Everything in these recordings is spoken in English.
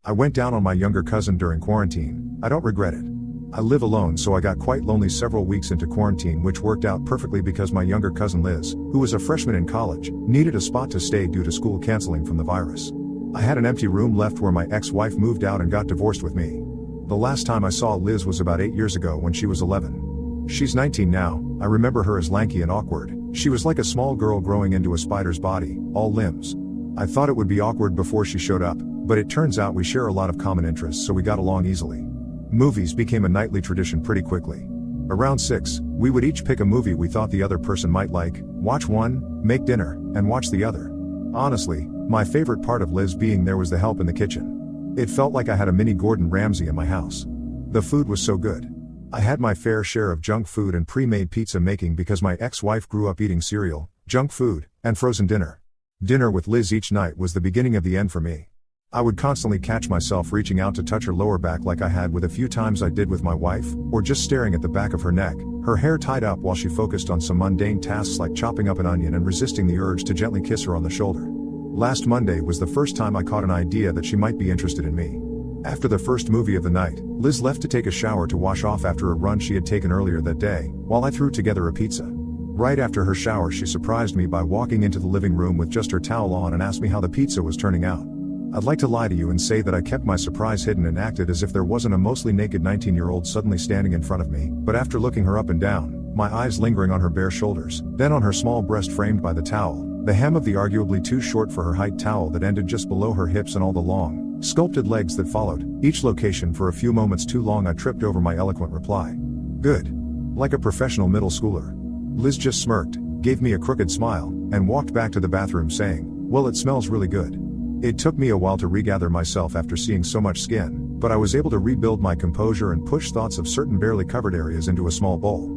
I went down on my younger cousin during quarantine. I don't regret it. I live alone, so I got quite lonely several weeks into quarantine, which worked out perfectly because my younger cousin Liz, who was a freshman in college, needed a spot to stay due to school canceling from the virus. I had an empty room left where my ex-wife moved out and got divorced with me. The last time I saw Liz was about 8 years ago when she was 11. She's 19 now. I remember her as lanky and awkward. She was like a small girl growing into a spider's body, all limbs. I thought it would be awkward before she showed up, but it turns out we share a lot of common interests, so we got along easily. Movies became a nightly tradition pretty quickly. Around 6, we would each pick a movie we thought the other person might like, watch one, make dinner, and watch the other. Honestly, my favorite part of Liz being there was the help in the kitchen. It felt like I had a mini Gordon Ramsay in my house. The food was so good. I had my fair share of junk food and pre-made pizza making because my ex-wife grew up eating cereal, junk food, and frozen dinner. Dinner with Liz each night was the beginning of the end for me. I would constantly catch myself reaching out to touch her lower back like I had with a few times I did with my wife, or just staring at the back of her neck, her hair tied up while she focused on some mundane tasks like chopping up an onion and resisting the urge to gently kiss her on the shoulder. Last Monday was the first time I caught an idea that she might be interested in me. After the first movie of the night, Liz left to take a shower to wash off after a run she had taken earlier that day, while I threw together a pizza. Right after her shower, she surprised me by walking into the living room with just her towel on and asked me how the pizza was turning out. I'd like to lie to you and say that I kept my surprise hidden and acted as if there wasn't a mostly naked 19-year-old suddenly standing in front of me, but after looking her up and down, my eyes lingering on her bare shoulders, then on her small breast framed by the towel, the hem of the arguably too short for her height towel that ended just below her hips and all the long, sculpted legs that followed, each location for a few moments too long, I tripped over my eloquent reply. Good. Like a professional middle schooler. Liz just smirked, gave me a crooked smile, and walked back to the bathroom saying, "Well, it smells really good." It took me a while to regather myself after seeing so much skin, but I was able to rebuild my composure and push thoughts of certain barely covered areas into a small bowl,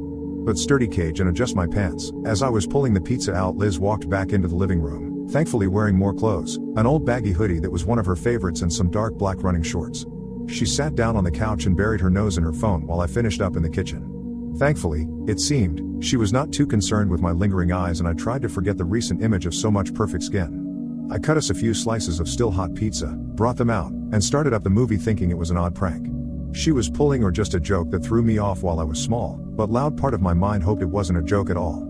but sturdy cage and adjust my pants. As I was pulling the pizza out, Liz walked back into the living room, thankfully wearing more clothes, an old baggy hoodie that was one of her favorites and some dark black running shorts. She sat down on the couch and buried her nose in her phone while I finished up in the kitchen. Thankfully, it seemed, she was not too concerned with my lingering eyes, and I tried to forget the recent image of so much perfect skin. I cut us a few slices of still hot pizza, brought them out, and started up the movie thinking it was an odd prank she was pulling or just a joke that threw me off while I was small, but loud part of my mind hoped it wasn't a joke at all.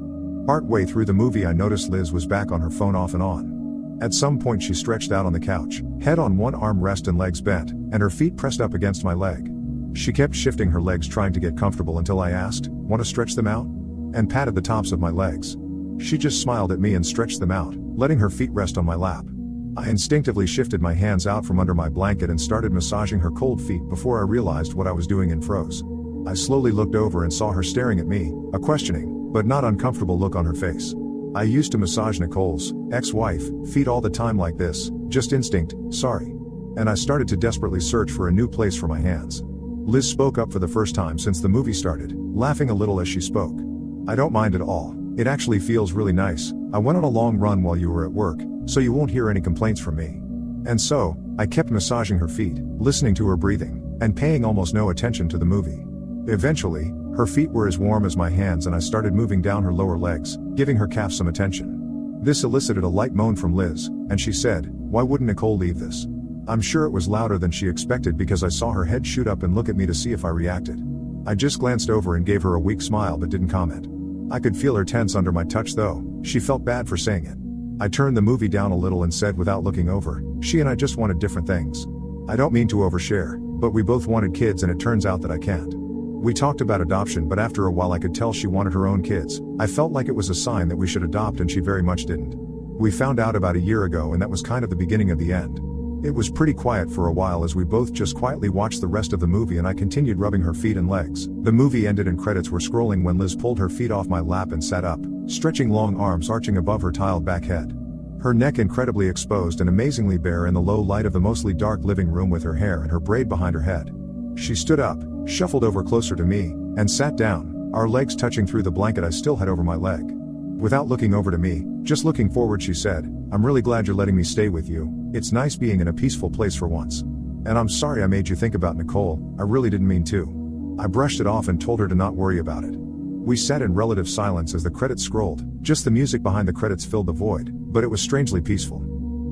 Partway through the movie I noticed Liz was back on her phone off and on. At some point she stretched out on the couch, head on one arm rest and legs bent, and her feet pressed up against my leg. She kept shifting her legs trying to get comfortable until I asked, "Want to stretch them out?" and patted the tops of my legs. She just smiled at me and stretched them out, letting her feet rest on my lap. I instinctively shifted my hands out from under my blanket and started massaging her cold feet before I realized what I was doing and froze. I slowly looked over and saw her staring at me, a questioning, but not uncomfortable look on her face. I used to massage Nicole's ex-wife feet all the time like this, just instinct, sorry. And I started to desperately search for a new place for my hands. Liz spoke up for the first time since the movie started, laughing a little as she spoke. "I don't mind at all. It actually feels really nice. I went on a long run while you were at work, so you won't hear any complaints from me." And so, I kept massaging her feet, listening to her breathing, and paying almost no attention to the movie. Eventually, her feet were as warm as my hands and I started moving down her lower legs, giving her calf some attention. This elicited a light moan from Liz, and she said, "Why wouldn't Nicole leave this?" I'm sure it was louder than she expected because I saw her head shoot up and look at me to see if I reacted. I just glanced over and gave her a weak smile but didn't comment. I could feel her tense under my touch though. She felt bad for saying it. I turned the movie down a little and said without looking over, "She and I just wanted different things. I don't mean to overshare, but we both wanted kids and it turns out that I can't." We talked about adoption, but after a while I could tell she wanted her own kids. I felt like it was a sign that we should adopt and she very much didn't. We found out about a year ago and that was kind of the beginning of the end. It was pretty quiet for a while as we both just quietly watched the rest of the movie and I continued rubbing her feet and legs. The movie ended and credits were scrolling when Liz pulled her feet off my lap and sat up, stretching long arms arching above her tiled back head. Her neck incredibly exposed and amazingly bare in the low light of the mostly dark living room with her hair and her braid behind her head. She stood up, shuffled over closer to me, and sat down, our legs touching through the blanket I still had over my leg. Without looking over to me, just looking forward, she said, "I'm really glad you're letting me stay with you. It's nice being in a peaceful place for once. And I'm sorry I made you think about Nicole, I really didn't mean to." I brushed it off and told her to not worry about it. We sat in relative silence as the credits scrolled, just the music behind the credits filled the void, but it was strangely peaceful.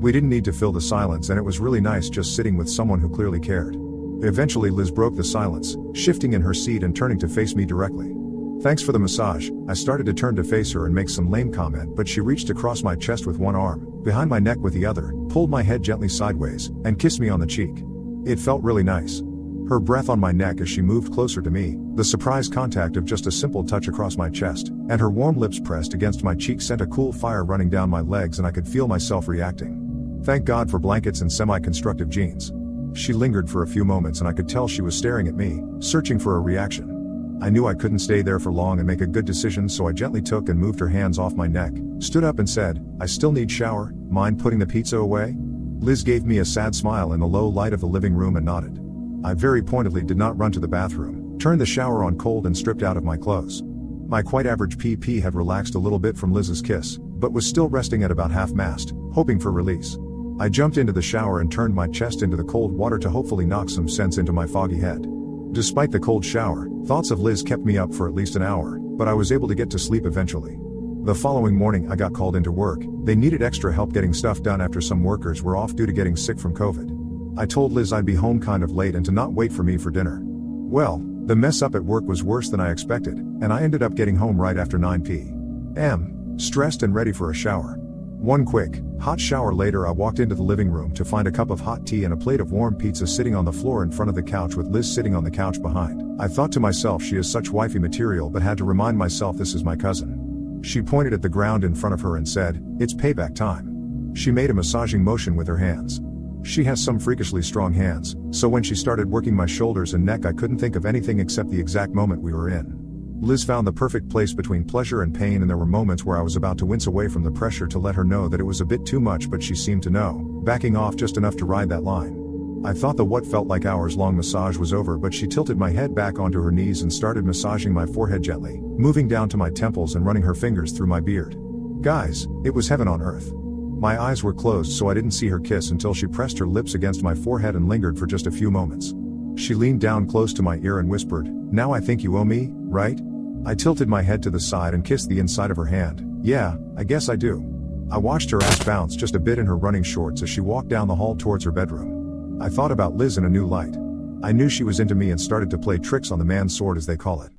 We didn't need to fill the silence, and it was really nice just sitting with someone who clearly cared. Eventually Liz broke the silence, shifting in her seat and turning to face me directly. "Thanks for the massage." I started to turn to face her and make some lame comment, but she reached across my chest with one arm, behind my neck with the other, pulled my head gently sideways, and kissed me on the cheek. It felt really nice. Her breath on my neck as she moved closer to me, the surprise contact of just a simple touch across my chest, and her warm lips pressed against my cheek sent a cool fire running down my legs, and I could feel myself reacting. Thank God for blankets and semi-constructive jeans. She lingered for a few moments, and I could tell she was staring at me, searching for a reaction. I knew I couldn't stay there for long and make a good decision, so I gently took and moved her hands off my neck, stood up and said, "I still need shower, mind putting the pizza away?" Liz gave me a sad smile in the low light of the living room and nodded. I very pointedly did not run to the bathroom, turned the shower on cold and stripped out of my clothes. My quite average PP had relaxed a little bit from Liz's kiss, but was still resting at about half-mast, hoping for release. I jumped into the shower and turned my chest into the cold water to hopefully knock some sense into my foggy head. Despite the cold shower, thoughts of Liz kept me up for at least an hour, but I was able to get to sleep eventually. The following morning I got called into work. They needed extra help getting stuff done after some workers were off due to getting sick from COVID. I told Liz I'd be home kind of late and to not wait for me for dinner. Well, the mess up at work was worse than I expected, and I ended up getting home right after 9 p.m., stressed and ready for a shower. One quick, hot shower later I walked into the living room to find a cup of hot tea and a plate of warm pizza sitting on the floor in front of the couch with Liz sitting on the couch behind. I thought to myself, she is such wifey material, but had to remind myself this is my cousin. She pointed at the ground in front of her and said, "It's payback time." She made a massaging motion with her hands. She has some freakishly strong hands, so when she started working my shoulders and neck I couldn't think of anything except the exact moment we were in. Liz found the perfect place between pleasure and pain, and there were moments where I was about to wince away from the pressure to let her know that it was a bit too much, but she seemed to know, backing off just enough to ride that line. I thought the what felt like hours-long massage was over, but she tilted my head back onto her knees and started massaging my forehead gently, moving down to my temples and running her fingers through my beard. Guys, it was heaven on earth. My eyes were closed, so I didn't see her kiss until she pressed her lips against my forehead and lingered for just a few moments. She leaned down close to my ear and whispered, "Now I think you owe me, right?" I tilted my head to the side and kissed the inside of her hand. "Yeah, I guess I do." I watched her ass bounce just a bit in her running shorts as she walked down the hall towards her bedroom. I thought about Liz in a new light. I knew she was into me and started to play tricks on the man's sword, as they call it.